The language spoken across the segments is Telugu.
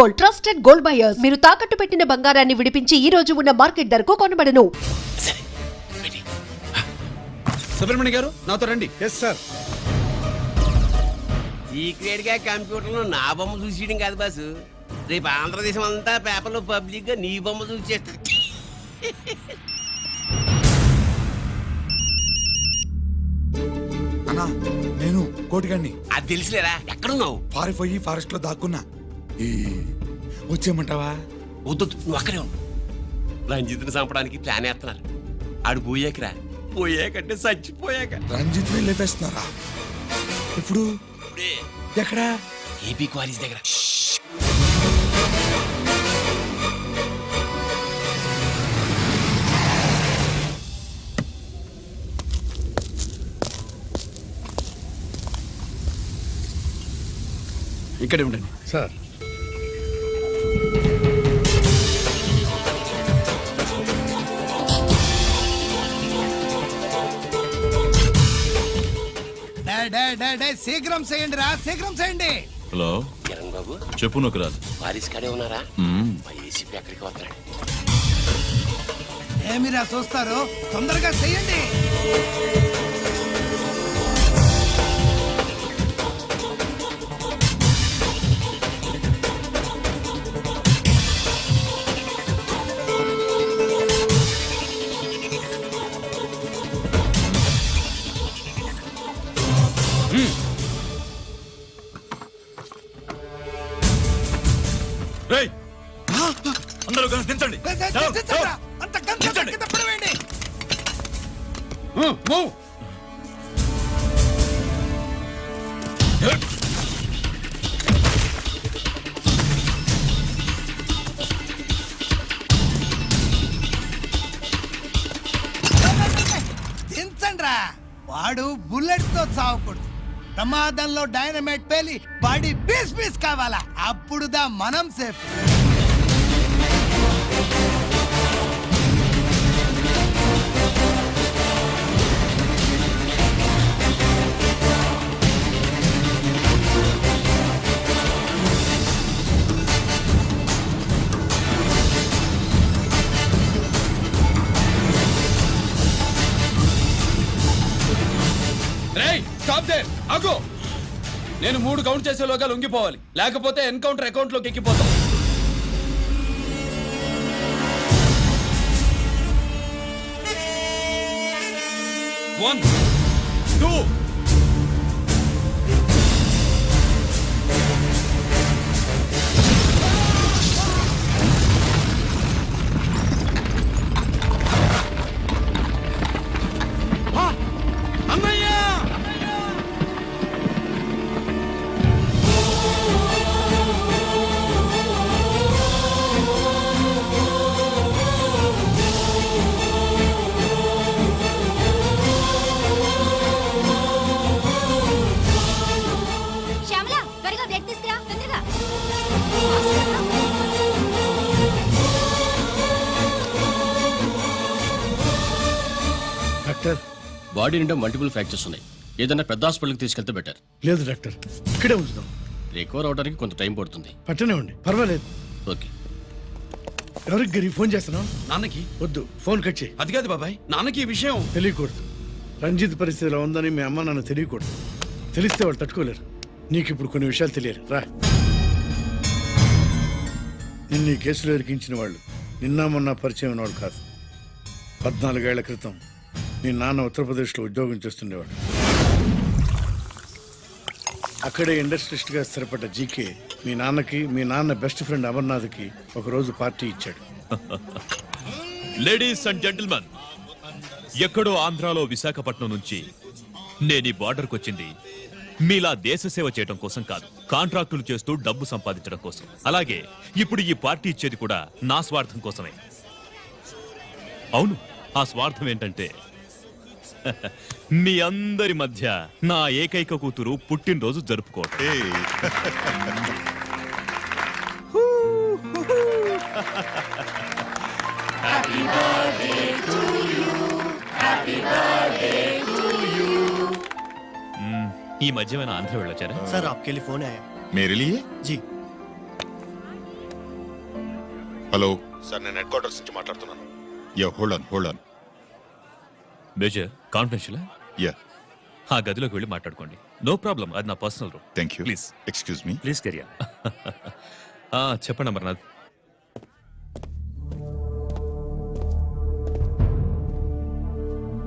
Gold, trusted gold buyers. మీరు తాకట్టు పెట్టిన బంగారాన్ని విడిపించి ఈ రోజు ఉన్న మార్కెట్ ధరకు కొనబడను. సుబ్రహ్మణ్య గారు నాతో రండి. Yes sir. సీక్రెట్ గా కంప్యూటర్ లో నా బొమ్మ చూసేయడం కాదు బాసు, రేపు ఆంధ్రదేశం అంతా పేపర్లో పబ్లిక్ గా నీ బొమ్మ చూసేస్తా. అన్నా నేను కోటిగాన్ని అది తెలుసులేరా, ఎక్కడున్నావు? పారిపోయి ఫారెస్ట్ లో దాక్కున్నా. వచ్చేయమంటావా? వద్దు, నువ్వు అక్కడే ఉన్నావు. రంజిత్ని చంపడానికి ప్లాన్ వేస్తున్నారు. ఆడు పోయాకరా, పోయాకంటే చచ్చిపోయాక. రంజిత్ ని లేపేస్తున్నారా? ఇప్పుడు ఇప్పుడే ఎక్కడా? ఏపీ కాలేజ్ దగ్గర. ఇక్కడే ఉండండి సార్. శీఘ్రం చేయండి రా, శీఘ్రం చేయండి. హలో కిరణ్ బాబు, చెప్పు నొకరాజు. వారిస్ కాడే ఉన్నారా? మా ఏసీపీ ఎక్కడికి వస్తున్నాడు? ఏమిరా చూస్తారు, తొందరగా చేయండి. రేయ్, అందరూ కలిసి దించండి. అంత గంట కింద పడవేయండి. దించండి రా. వాడు బుల్లెట్ తో చావకూడదు. ప్రమాదంలో డైనమైట్ పేలి బాడీ పీస్ పీస్ కావాలా, అప్పుడుదా మనం సేఫ్. రేయ్, స్టాప్ దేర్, ఆగు. నేను 3 కౌంట్ చేసేలోగా లొంగిపోవాలి, లేకపోతే ఎన్కౌంటర్ అకౌంట్ లోకి ఎక్కిపోతాం. 1 2 డాక్టర్, బాడీ నిండా మల్టిపుల్ ఫ్రాక్చర్స్ ఉన్నాయి. ఏదైనా పెద్ద హాస్పిటల్కి తీసుకెళ్తే బెటర్. లేదు డాక్టర్, ఇక్కడే ఉంచుదాం. రికవర్ అవడానికి కొంత టైం పడుతుంది. పట్టనే ఉండి పర్వాలేదు. ఓకే. ఎవరికి గరి ఫోన్ చేస్తున్నావు? నాన్నకి. వద్దు, ఫోన్ కట్ చేయి. అది కాదు బాబాయ్, నాన్నకి ఈ విషయం తెలియకూడదు. రంజిత్ పరిస్థితిలో ఉందని మీ అమ్మ నాన్న తెలియకూడదు. తెలిస్తే వాళ్ళు తట్టుకోలేరు. నీకు ఇప్పుడు కొన్ని విషయాలు తెలియాలి. రా. నిన్ను ఈ కేసులో ఇరికించిన వాళ్ళు నిన్న మొన్న పరిచయం ఉన్నవాడు కాదు. 14 ఏళ్ల క్రితం మీ నాన్న ఉత్తరప్రదేశ్లో ఉద్యోగం చేస్తుండేవాడు. అక్కడే ఇండస్ట్రియలిస్ట్గా స్థిరపడ్డ జీకే మీ నాన్నకి, మీ నాన్న బెస్ట్ ఫ్రెండ్ అమర్నాథ్కి ఒకరోజు పార్టీ ఇచ్చాడు. లేడీస్ అండ్ జెంటిల్మెన్, ఎక్కడో ఆంధ్రాలో విశాఖపట్నం నుంచి నేను ఈ బార్డర్కి వచ్చింది మీలా దేశ సేవ చేయడం కోసం కాదు, కాంట్రాక్టులు చేస్తూ డబ్బు సంపాదించడం కోసం. అలాగే ఇప్పుడు ఈ పార్టీ ఇచ్చేది కూడా నా స్వార్థం కోసమే. అవును, ఆ స్వార్థం ఏంటంటే మీ అందరి మధ్య నా ఏకైక కూతురు పుట్టినరోజు జరుపుకోవటం. ఈ మధ్య ఆంధ్ర వెళ్ళొచ్చారా? सर आपके लिए फोन आया। मेरे लिए? जी। హలో సార్, నేను హెడ్ క్వార్టర్స్ నుంచి మాట్లాడుతున్నాను. Yeah, hold on. Major confidential yeah, ఆ గదిలోకి వెళ్ళి మాట్లాడుకోండి. నో ప్రాబ్లం, అది నా personal room. Thank you. Please excuse me. Please కెరియా. చెప్పండి అమర్నాథ్.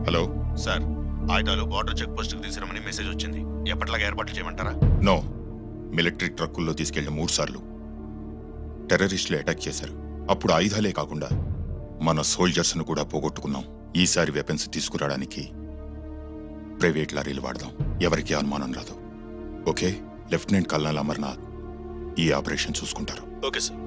హలో సార్, ఆయుధాలు బార్డర్ చెక్ పోస్ట్ కు తీసుకురమని మెసేజ్ వచ్చింది. ఎప్పటిలాగా ఏర్పాట్లు చేయమంటారా? నో, మిలిటరీ ట్రక్కుల్లో తీసుకెళ్లిన 3 సార్లు టెర్రరిస్టులు అటాక్ చేశారు. అప్పుడు ఆయుధాలే కాకుండా మన సోల్జర్స్ ను కూడా పోగొట్టుకున్నాం. ఈసారి వెపన్స్ తీసుకురావడానికి ప్రైవేట్ లారీలు వాడదాం. ఎవరికీ అనుమానం రాదు. ఓకే, లెఫ్టినెంట్ కల్నల్ అమర్నాథ్ ఈ ఆపరేషన్ చూసుకుంటారు. Okay sir.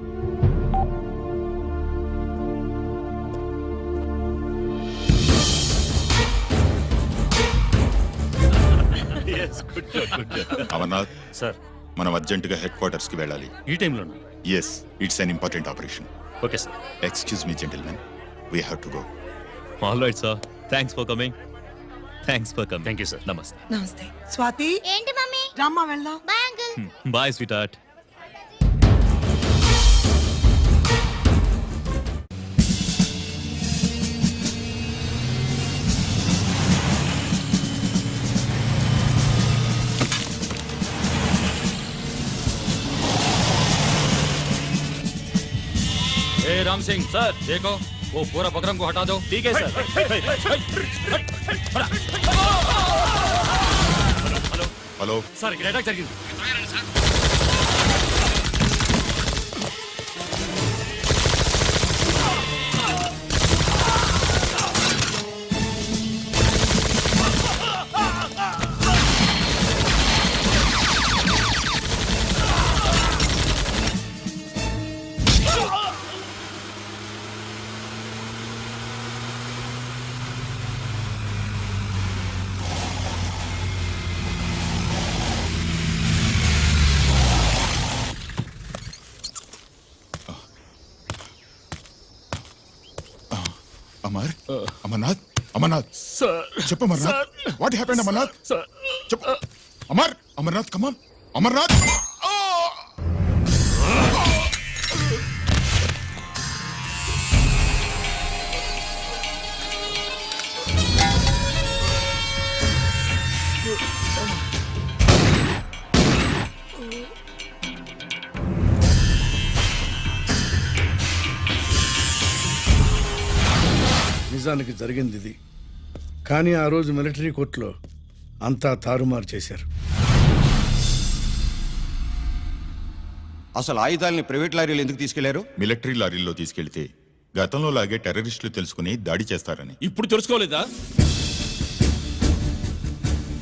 అమర్నాథ్ సార్, మనం అర్జెంటుగా హెడ్ క్వార్టర్స్ కి వెళ్ళాలి. ఈ టైంలోనా? Yes, it's an important operation. Okay sir. Excuse me gentlemen, we have to go. All right sir, thanks for coming. Thank you sir. నమస్తే. నమస్తే స్వాతి. ఏంటి మమ్మీ? రమ్మా వెళ్దాం. Bye uncle. Bye sweetheart. Ram Singh sir, देखो वो पूरा बकरम को हटा दो. ठीक है सर. హలో, సార్, ఇక్కడ అటాక్ జరిగింది. అమర్నాథ్ చెప్పు. Amarnath, what happened? అమర్నాథ్ చెప్పు. అమర్నాథ్ కమాన్. అమర్నాథ్, నిజానికి జరిగింది ఇది. కానీ ఆ రోజు మిలిటరీ కోర్టులో అంతా తారుమారు చేశారు. అసలు ఆయుధాలని ప్రైవేట్ లారీలు ఎందుకు తీసుకెళ్లారు? మిలిటరీ లారీల్లో తీసుకెళ్తే గతంలో లాగే టెర్రరిస్టులు తెలుసుకుని దాడి చేస్తారని. ఇప్పుడు తెలుసుకోలేదా?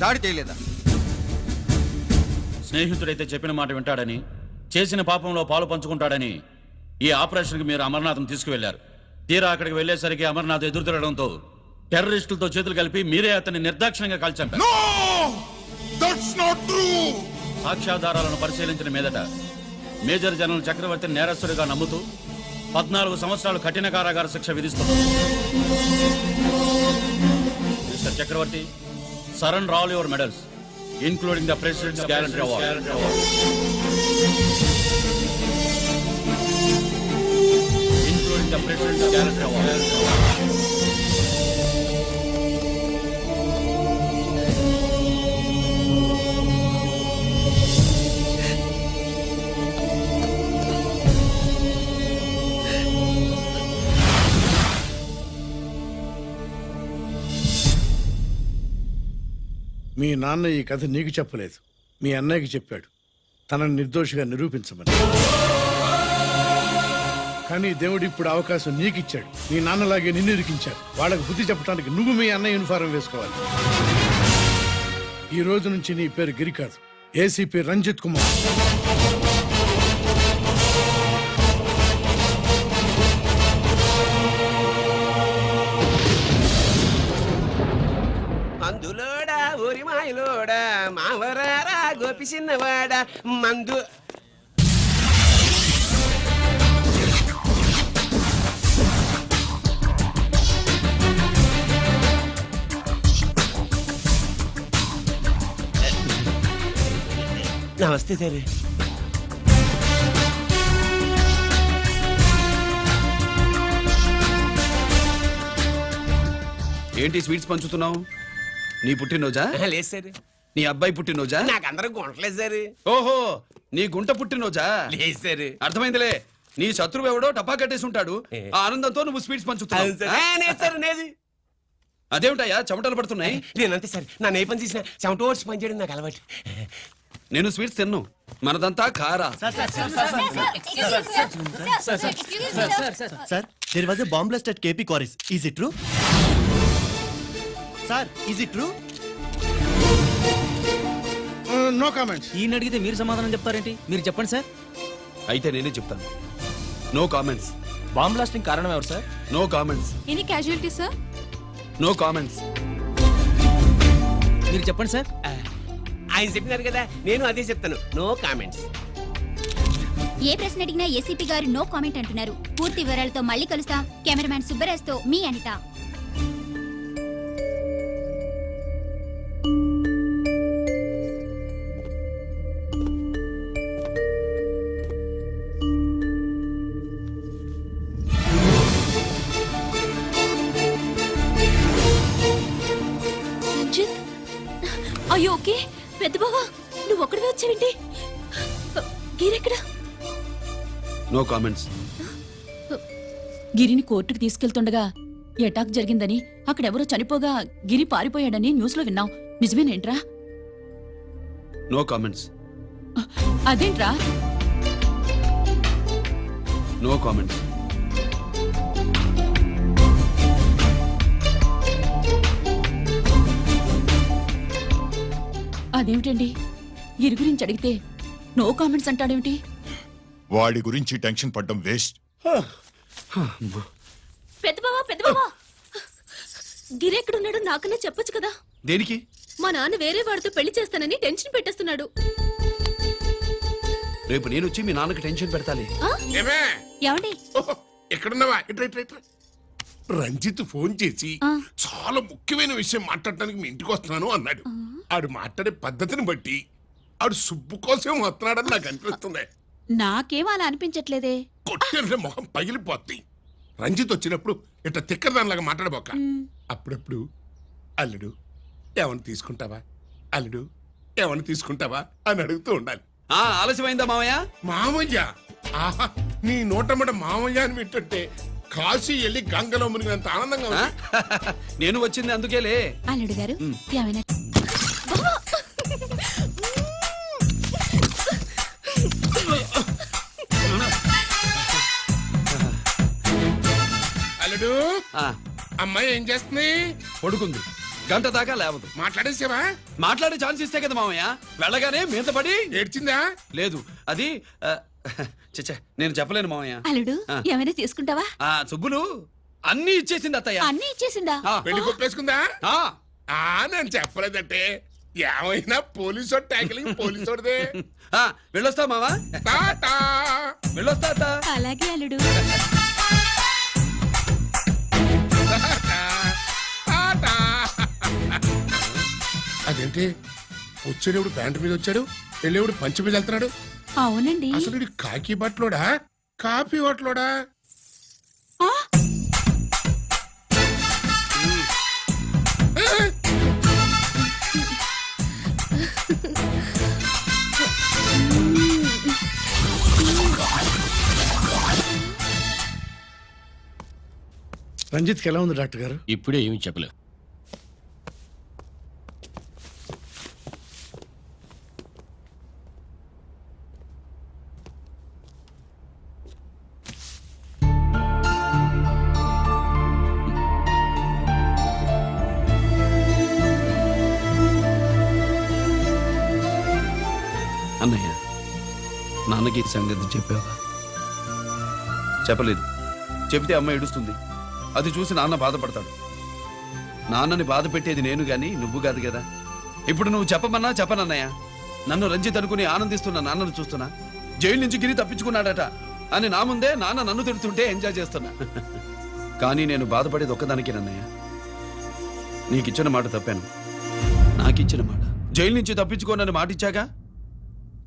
దాడి చేయలేదా? స్నేహితుడైతే చెప్పిన మాట వింటాడని, చేసిన పాపంలో పాలు పంచుకుంటాడని ఈ ఆపరేషన్కి మీరు అమర్నాథ్ను తీసుకువెళ్లారు. తీరా అక్కడికి వెళ్లేసరికి అమర్నాథ్ ఎదురు తిరగడంతో టెర్రరిస్టులతో చేతులు కలిపి మీరే అతన్ని నిర్దాక్షిణ్యంగా కాల్చారు. సాక్ష్యాధారాలను పరిశీలించిన మీదట మేజర్ జనరల్ చక్రవర్తిని నేరస్తుడిగా నమ్ముతూ 14 సంవత్సరాలు కఠిన కారాగార శిక్ష విధిస్తున్నారు. Mister Chakravarthi, surrender all your medals including the president's gallantry award. The President's Gallantry Award. మీ నాన్న ఈ కథ నీకు చెప్పలేదు, మీ అన్నయ్యకి చెప్పాడు, తనని నిర్దోషిగా నిరూపించమని. కానీ దేవుడు ఇప్పుడు అవకాశం నీకు ఇచ్చాడు. మీ నాన్నలాగే నిన్ను ఇరికించాడు. వాళ్ళకు బుద్ధి చెప్పడానికి నువ్వు మీ అన్నయ్య యూనిఫారం వేసుకోవాలి. ఈ రోజు నుంచి నీ పేరు గిరి కాదు, ఏసీపీ రంజిత్ కుమార్. మందులోడా ఊరి మాయలోడా మావరారా గోపి చిన్నవాడా మందు. నమస్తే సార్. ఏంటి స్వీట్స్ పంచుతున్నావు? నీ పుట్టినరోజా? లేదు సార్, నీ అబ్బాయి పుట్టినరోజా? నాకు అందరూ గుంటలేదు సార్. ఓహో, నీ గుంట పుట్టినరోజా? లేదు సార్. అర్థమైందిలే. నీ శత్రువు ఎవడో టపా కట్టేసి ఉంటాడు. ఆ ఆనందంతో నువ్వు స్వీట్స్ పంచుతున్నావు. లేదు సార్, నేది అదేమిటయ్యా చెమటలు పడుతున్నాయి? నేనంతే సార్, నా ఏ పని చేసిన చెమట ఓర్చి పని చేయడం నాకు అలవాటు. నేను స్వీట్స్ తిన్ను, మనదంతా కారా. Sir, there was a bomb blast at KP Quarries. Is it true? Sir, is it true? No comments. ఈయన అడిగితే మీరు సమాధానం చెప్తారేంటి? మీరు చెప్పండి సార్. అయితే నేనే చెప్తాను. No comments. బాంబ్ బ్లాస్టింగ్ కారణం ఎవరు sir? No comments. Any casualty sir? No comments. మీరు చెప్పండి సార్. ఆయన చెప్పినారు కదా, నేను అదే చెప్తాను. No comments. ఏ ప్రశ్న అడిగినా ఏసీపీ గారు నో కామెంట్ అంటున్నారు. పూర్తి వివరాలతో మళ్ళీ కలుస్తాం. కెమెరామ్యాన్ సుబ్బరాజ్తో మీ అనిత. రంజిత్, అయ్యో ఓకే. పెద్ద బావా, నువ్వు ఒక్కడివే వచ్చావేంటి? గీరెక్కడా? No comments. గిరిని కోర్టుకు తీసుకెళ్తుండగా అటాక్ జరిగిందని, అక్కడెవరో చనిపోగా గిరి పారిపోయాడని న్యూస్ లో విన్నాం. నిజమేనేంట్రా? No comments. అదేంట్రా? No comments. అదేమిటండి, గిరి గురించి అడిగితే నో కామెంట్స్ అంటాడేమిటి? వాడి గురించి టెన్షన్ పడ్డం వేస్ట్. పెద్ద బావా, గిరి ఎక్కడున్నాడో నాకన్నా చెప్పొచ్చు కదా. దేనికి? మా నాన్న వేరే వాడితో పెళ్లి చేస్తానని టెన్షన్ పెట్టేస్తున్నాడు. రేపు నేను వచ్చి మీ నాన్నకి టెన్షన్ పెడతాలి. ఏమండి? ఎక్కడున్నావా? ఇట్రా ఇట్రా ఇట్రా. రంజిత్ ఫోన్ చేసి ఆ. చాలా ముఖ్యమైన విషయం మాట్లాడటానికి మీ ఇంటికి వస్తున్నాను అన్నాడు. ఆడు మాట్లాడే పద్ధతిని బట్టి ఆడు సుబ్బు కోసం వస్తున్నాడని నాకు అనిపిస్తుంది. నాకేం అలా అనిపించట్లేదే. కొట్టిన మొహం పగిలిపోద్ది. రంజిత్ వచ్చినప్పుడు ఇట్లా తిక్కరదానిలాగా మాట్లాడబోక. అప్పుడప్పుడు అల్లుడు ఏమన్నా తీసుకుంటావా, అల్లుడు ఏమన్నా తీసుకుంటావా అని అడుగుతూ ఉండాలి. ఆలస్యమైందా మామయ్య? మామయ్య, ఆహా, నీ నోటమ్మట మామయ్య అని వింటుంటే కాశీ వెళ్ళి గంగలో మునిగినంత ఆనందంగా ఉంది. నేను వచ్చింది అందుకేలే. అల్లుడు గారు ఏమైనా? అల్లుడు, ఆ, అమ్మాయి ఏం చేస్తుంది? పడుకుంది. గంట దాకా లేవదు. మాట్లాడేసావా? మాట్లాడే ఛాన్స్ ఇస్తే కదా మామయ్య. వెళ్ళగానే మీద పడి ఏడ్చిందా? లేదు. అది చచ్చా, నేను చెప్పలేను మామయ్య. అల్లుడు ఆ. ఏమైనా తీసుకుంటావా? ఆ సుబ్బులు అన్ని ఇచ్చేసింది అత్తయ్య. అన్నీ ఇచ్చేసిందా? ఆ, పెళ్లి కొప్పేసుకుందా? ఆ, నేను చెప్పలేదంటే ఏమైనా పోలీసు ట్యాకిలింగ్ పోలీసోడిదే. వెళ్ళొస్తా మావా. టాటా. వెళ్ళొస్తా అత్త. అలాగే అల్లుడు. టాటా. అదేంటి వచ్చేటప్పుడు ప్యాంటు మీద వచ్చాడు, వెళ్ళేప్పుడు పంచి మీద వెళ్తున్నాడు? అవునండి. అసలు ఇది కాకి బట్టలోడా కాఫీ హోటలోడా? రంజిత్కి ఎలా ఉంది డాక్టర్ గారు? ఇప్పుడే ఏమి చెప్పలేదు. అన్నయ్య, నాన్నకి ఈ సంగతి చెప్పావా? చెప్పలేదు. చెబితే అమ్మ ఏడుస్తుంది. అది చూసి నాన్న బాధపడతాడు. నాన్నని బాధ పెట్టేది నేను గాని నువ్వు కాదు కదా. ఇప్పుడు నువ్వు చెప్పమన్నా చెప్పనన్నయ్య. నన్ను రంజిత్ అనుకుని ఆనందిస్తున్న నాన్నను చూస్తున్నా. జైలు నుంచి గిరి తప్పించుకున్నాడట అని నా ముందే నాన్న నన్ను తిడుతుంటే ఎంజాయ్ చేస్తున్నా. కానీ నేను బాధపడేది ఒక్కదానికేనన్నయ్య. నీకిచ్చిన మాట తప్పాను. నాకిచ్చిన మాట. జైలు నుంచి తప్పించుకోనని మాట ఇచ్చాగా,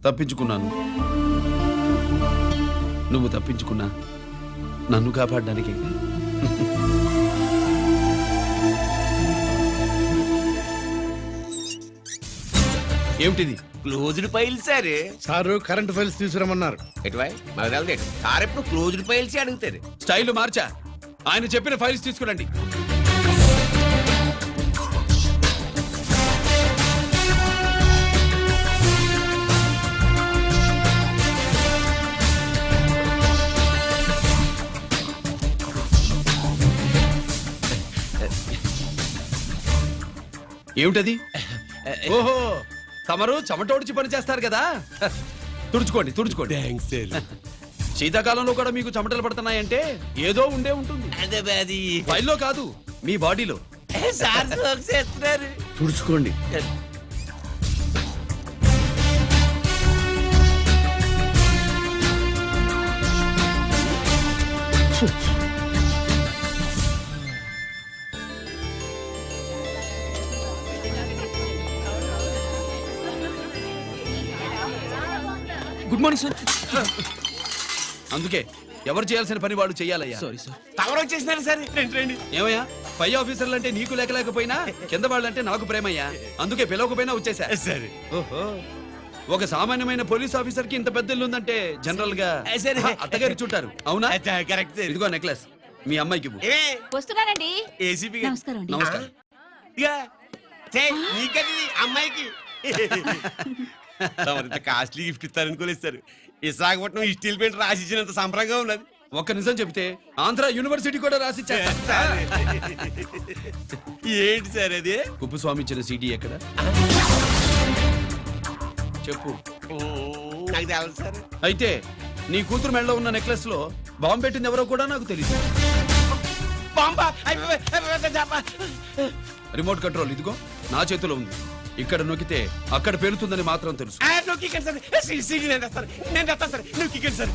తప్పించుకున్నాను. నువ్వు తప్పించుకున్నా నన్ను కాపాడడానికి. ఏమిటిది? Closed file sir. Sir current files తీసుకురమ్మన్నారు. ఎటువై మాకు తెలదేడు సార్ ఎప్పుడు క్లోజ్డ్ ఫైల్స్ అడుగుతారు. స్టైల్ మార్చా. ఆయన చెప్పిన ఫైల్స్ తీసుకురండి. ఏమిటది? ఓహో, తమరు చెమటోడ్చి పని చేస్తారు కదా. తుడుచుకోండి తుడుచుకోండి. Thanks sir. శీతాకాలంలో కూడా మీకు చెమటలు పడుతున్నాయంటే ఏదో ఉండే ఉంటుంది. అదే అది ఫైల్లో కాదు, మీ బాడీలో. సార్ జోక్స్ చేస్తున్నారు. తుడుచుకోండి. Good morning sir. అందుకే ఎవరు చేయాల్సిన పని వాళ్ళు చెయ్యాలయ్యా. Sorry sir. తమరు వచ్చేసినారు సార్. రండి రండి. ఏమయ్యా, పై ఆఫీసర్లు అంటే నీకు లేకపోయినా కింద వాళ్ళంటే నాకు ప్రేమయ్యా. అందుకే పిలవకపోయినా వచ్చేసా. సరే. ఓహో, ఒక సామాన్యమైన పోలీస్ ఆఫీసర్ కి ఇంత పెద్ద ఇల్లు ఉందంటే జనరల్ గా సరే. అత్తగారు చుట్టారు. అవునా? Correct sir. ఇదిగో నెక్లెస్ మీ అమ్మాయికి ఇవ్వు. వస్తున్నానండి. ఏసీపీ నమస్కారం అండి. నమస్కారం. నీకది అమ్మాయికి తమరింత కాస్ట్లీ గిఫ్ట్ ఇస్తారనుకోలేదు సార్. విశాఖపట్నం ఈ స్టీల్ పెయింట్ రాసి ఇచ్చినంత సంబరంగా ఉన్నది. ఒక్క నిజం చెప్తే ఆంధ్ర యూనివర్సిటీ కూడా రాసిచ్చా. ఏంటి సార్ అది? కుప్పస్వామి ఇచ్చిన సీడీ ఎక్కడ చెప్పు. నాకు తెలదు సార్. అయితే నీ కూతురు మెడలో ఉన్న నెక్లెస్ లో బాంబు పెట్టింది ఎవరో కూడా నాకు తెలియదు. బాంబా రిమోట్ కంట్రోల్ ఇదిగో నా చేతిలో ఉంది. ఇక్కడ నొక్కితే అక్కడ పేలుతుందని మాత్రం తెలుసు. నేను తెస్తాను సార్. నువ్వు కిక్కండి సార్.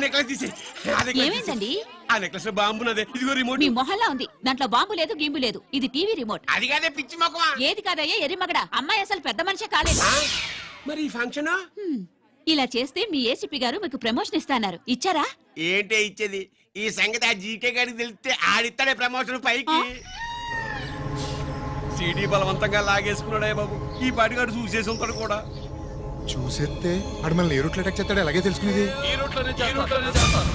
నెక్లెస్ తీసి ఏమైందండి? ఆ నెక్లెస్ లో బాంబు ఉన్నదే. ఇదిగో రిమోట్. మీ మొహల్లా ఉంది. దాంట్లో బాంబు లేదు, గింబు లేదు. ఇది టీవీ రిమోట్. అది కాదే పిచ్చి మొక్కవా. ఏది కాదయ్యా ఎర్రిమగడ. అమ్మాయి అసలు పెద్ద మనిషే కాలేదు. మరి ఈ ఫంక్షన్ ఇలా చేస్తే మీ ఏసీపీ గారు మీకు ప్రమోషన్ ఇస్తాన్నారు. ఇచ్చారా? ఏంటే ఇచ్చేది? ఈ సంగతి ఆ జీకే గారికి తెలిస్తే ఆడిస్తాడే ప్రమోషన్ పైకి. సీడీ బలవంతంగా లాగేసుకున్నాడే బాబు. ఈ పాటిగాడు చూసేసి ఉంటాడు కూడా. చూసేస్తే అడు మనల్ని ఏ రూట్లో అటాక్ చేస్తాడు అలాగే తెలుసుకునేది. ఈ రూట్లోనే చేస్తాను.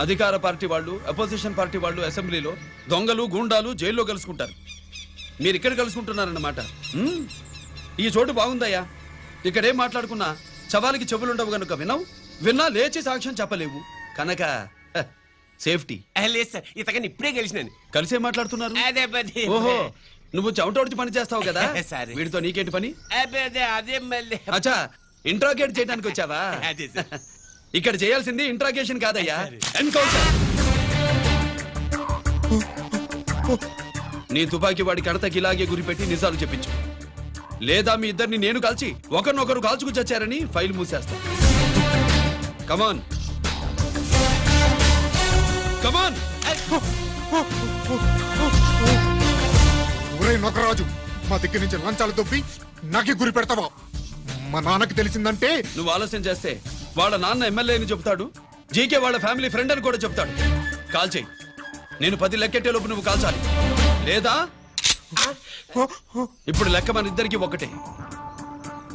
అధికార పార్టీ వాళ్ళు, అపోజిషన్ పార్టీ వాళ్ళు అసెంబ్లీలో, దొంగలు గూండాలు జైల్లో కలుసుకుంటారు. మీరు ఇక్కడ కలుసుకుంటున్నారన్నమాట. ఈ చోటు బాగుందయ్యా. ఇక్కడేం మాట్లాడుకున్నా శవాలకి చెవులుండవు గనుక విన్నా లేచి సాక్ష్యం చెప్పలేవు కనుక సేఫ్టీ. లేదు సార్, ఇతగాని ఇప్పుడే కలిసినాను. కలిసే మాట్లాడుతున్నారు. అదే పది. ఓహో, నువ్వు చెమటోడ్చి పని చేస్తావు కదా. సరే. వీడితో నీకేంటి పని? అదే మళ్ళీ. అచ్చా, ఇంట్రాగేట్ చేయడానికి వచ్చావా? అదే సార్. ఇక్కడ చేయాల్సింది ఇంట్రాగేషన్ కాదయ్యా, ఎన్కౌంటర్. నీ తుపాకీ వాడి కడతకి ఇలాగే గురిపెట్టి నిజాలు చెప్పించు. లేదా మీ ఇద్దరిని నేను కాల్చి ఒకరినొకరు కాల్చుకు చచ్చారని ఫైల్ మూసేస్తా. కమాన్ కమాన్. ఊరే నొకరాజు, మా దగ్గర నుంచి లంచాలు దొబ్బి నాకే గురి పెడతావా? మా నాన్నకి తెలిసిందంటే నువ్వు ఆలస్యం చేస్తే వాళ్ళ నాన్న ఎమ్మెల్యే అని చెప్తాడు, జీకే వాళ్ళ ఫ్యామిలీ ఫ్రెండ్ అని కూడా చెప్తాడు. కాల్ చేయి. నేను 10 లెక్కెట్టే లోపు నువ్వు కాల్చాలి. లేదా ఇప్పుడు లెక్క మన ఇద్దరికి ఒకటే.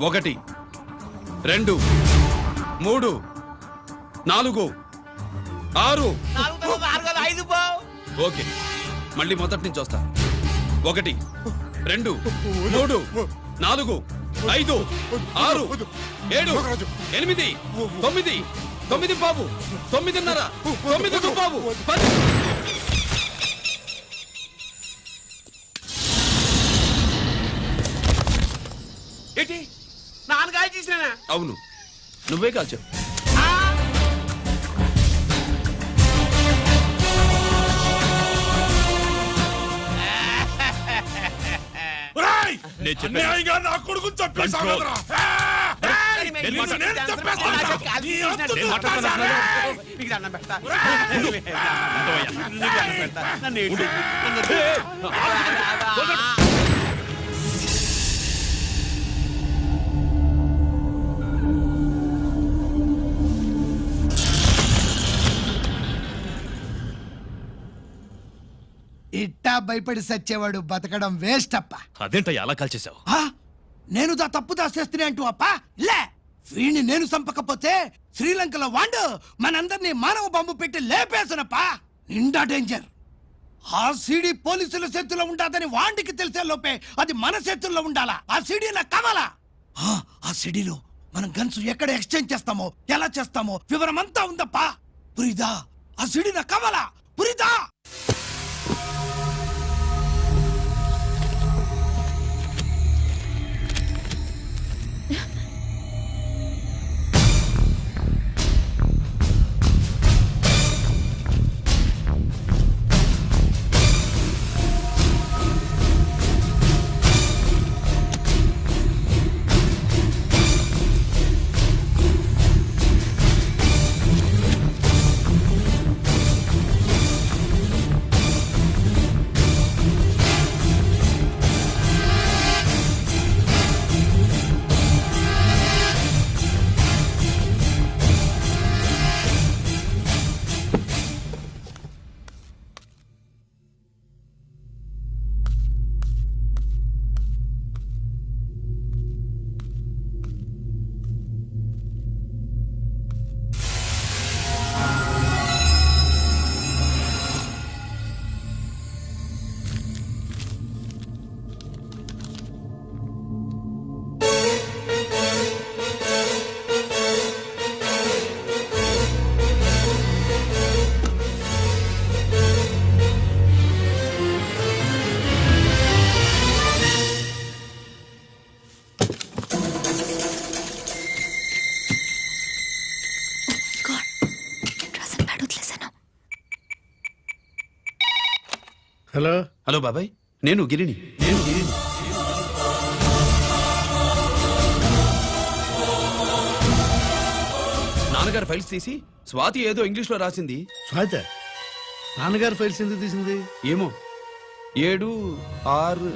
1 2 3 4 6. ఓకే, మళ్ళీ మొదటి నుంచి వస్తా. 1 2 3 4 5 6 7 8 9 9 బాబు 9:30 9 బాబు 10. ఏంటి నాన్నగారు చేసినా? అవును, నువ్వే కాల్చావు. నేను చెప్పేది. అన్యాయంగా నా కొడుకు చంపేశావు Control. కదరా. నేను నిన్ను మాట్లాడు- నేను చంపేస్తాను. నీ అంతు నేను చూస్తాను. ఇట్టా భయపడి సచ్చేవాడు బతకడం వేస్ట్ అప్ప అదేంటయ్యా అలా కాల్చేశావు? ఆ? నేను తప్పు దాచేస్తున్నా అంటూ అప్ప లే వీణ్ణి నేను చంపకపోతే శ్రీలంకలో వాండు మనందరినీ మానవ బాంబు పెట్టి లేపేసనప్పా నిండా డేంజర్ ఆ సీడీ పోలీసుల చేతుల్లో ఉండాదని వాండికి తెలిసే లోపే అది మన చేతుల్లో ఉండాలా ఆ సీడీ నాకు కావాలా ఆ సీడీలో మనం గన్స్ ఎక్కడ ఎక్స్చేంజ్ చేస్తామో ఎలా చేస్తామో వివరం అంతా ఉందప్పా పురిదా ఆ సీడీ నాకు కావాలా పురిదా హలో హలో బాబాయ్, నేను గిరిని. నాన్నగారు ఫైల్స్ తీసి స్వాతి ఏదో ఇంగ్లీష్ లో రాసింది. స్వాత నాన్నగారు ఫైల్స్ ఎందుకు తీసింది? ఏమో 7, 6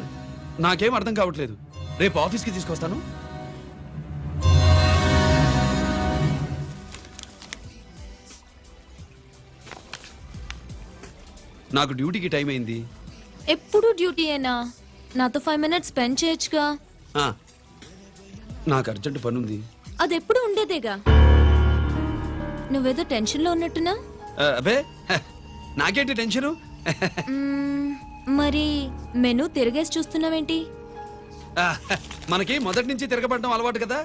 నాకేం అర్థం కావట్లేదు. రేపు ఆఫీస్కి తీసుకొస్తాను. నాకు డ్యూటీకి టైం అయింది. ఎప్పుడు డ్యూటీయేనా? నాతో 5 minutes స్పెండ్ చేయొచ్చుగా. ఆ, నాకు అర్జెంట్ పని ఉంది. అది ఎప్పుడు ఉండేదేగా. నువ్వేదో టెన్షన్లో ఉన్నట్టున్నా? అబే నాకేంటి టెన్షను? మరి మెనూ తిరిగేసి చూస్తున్నావేంటి? మనకి మొదటి నుంచి తిరగబడడం అలవాటు కదా,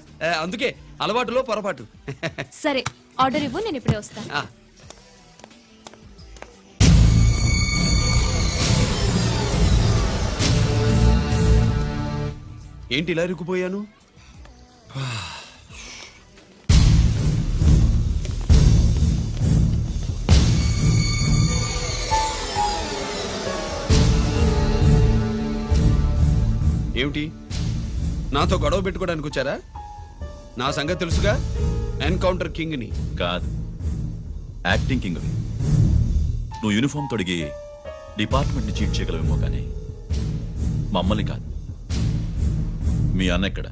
అందుకే అలవాటులో పొరపాటు. సరే ఆర్డర్ ఇవ్వు, నేను ఇప్పుడే వస్తాను. ఆ, ఏంటి ఇలా ఇరుక్కుపోయాను? ఏమిటి, నాతో గొడవ పెట్టుకోవడానికి వచ్చారా? నా సంగతి తెలుసుగా, ఎన్కౌంటర్ కింగ్ని. కాదు, యాక్టింగ్ కింగ్. నువ్వు యూనిఫామ్ తొడిగి డిపార్ట్మెంట్ని చీట్ చేయగలవేమో కానీ మమ్మల్ని కాదు. మీ అన్న ఎక్కడ?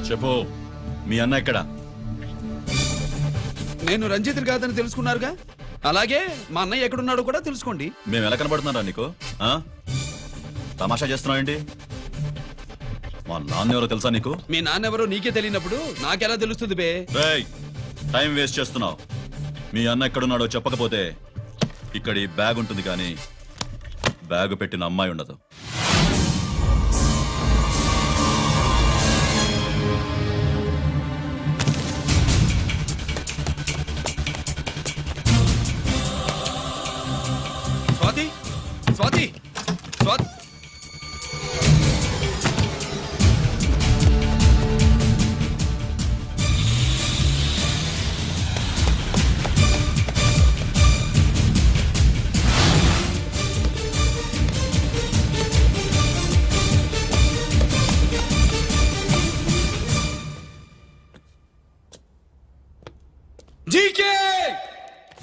చెప్పు, మీ అన్న ఎక్కడ? నేను రంజిత్ కాదని తెలుసుకున్నారుగా, అలాగే మా అన్నయ్య ఎక్కడున్నాడో కూడా తెలుసుకోండి. మేము ఎలా కనబడుతున్నారా నీకు? ఆ? తమాషా చేస్తున్నావు ఏంటి? మా నాన్న ఎవరో తెలుసా నీకు? మీ నాన్నెవరో నీకే తెలియనప్పుడు నాకెలా తెలుస్తుంది బే? రేయ్, టైం వేస్ట్ చేస్తున్నావు. మీ అన్న ఎక్కడున్నాడో చెప్పకపోతే ఇక్కడ ఈ బ్యాగ్ ఉంటుంది కానీ బ్యాగ్ పెట్టిన అమ్మాయి ఉండదు. Swathi, Swathi, Swathi.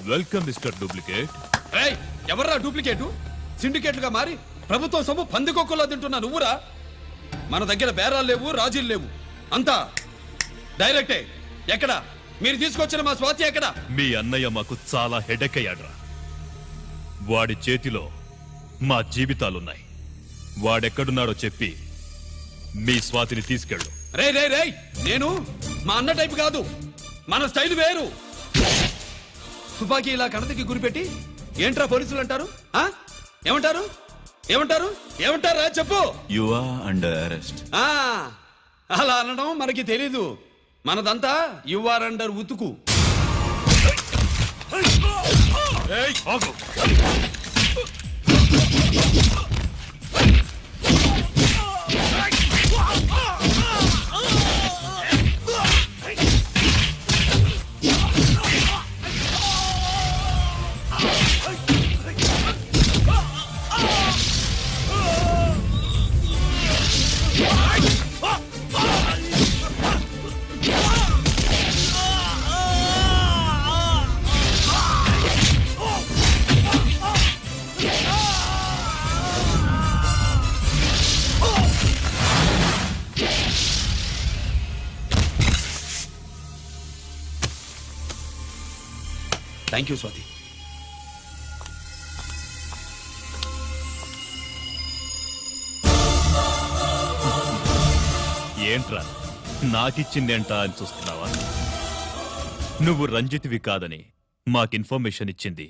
Welcome mister duplicate. ఏయ్ ఎవర్రా డూప్లికేటు సిండికేట్లుగా మారి ప్రభుత్వం సొమ్ము పందికొక్కులా తింటున్నా నువ్వురా. మన దగ్గర బేరాలు లేవు, రాజీలు లేవు, అంతా డైరెక్టే. ఎక్కడ మీరు తీసుకొచ్చిన మా స్వాతి ఎక్కడ? మీ అన్నయ్య మాకు చాలా హెడెక్ అయ్యాడ్రా. వాడి చేతిలో మా జీవితాలున్నాయి. వాడెక్కడున్నాడో చెప్పి మీ స్వాతిని తీసుకెళ్ళు. రే రే రే నేను మా అన్న టైపు కాదు, మన స్టైల్ వేరు. తుపాకీ ఇలా కణతకి గురిపెట్టి ఏంట్రా పోలీసులు అంటారు? ఆ? ఏమంటారు ఏమంటారు ఏమంటారా చెప్పు. You are under arrest. ఆ అలా అనడం మనకి తెలీదు. మనదంతా యువర్ అండర్ ఉతుకు. ఏయ్, ఆగు. Thank you Swathi. ఏంట్రా నాకిచ్చిందేంటా అని చూస్తున్నావా? నువ్వు రంజిత్వి కాదని మాకు ఇన్ఫర్మేషన్ ఇచ్చింది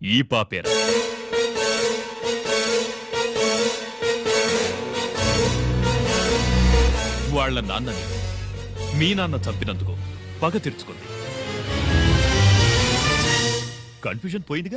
ఈ పాపేరా. వాళ్ళ నాన్నని మీ నాన్న చంపినందుకు పగ తీర్చుకుంది. కన్ఫ్యూజన్ పోయిందిగా.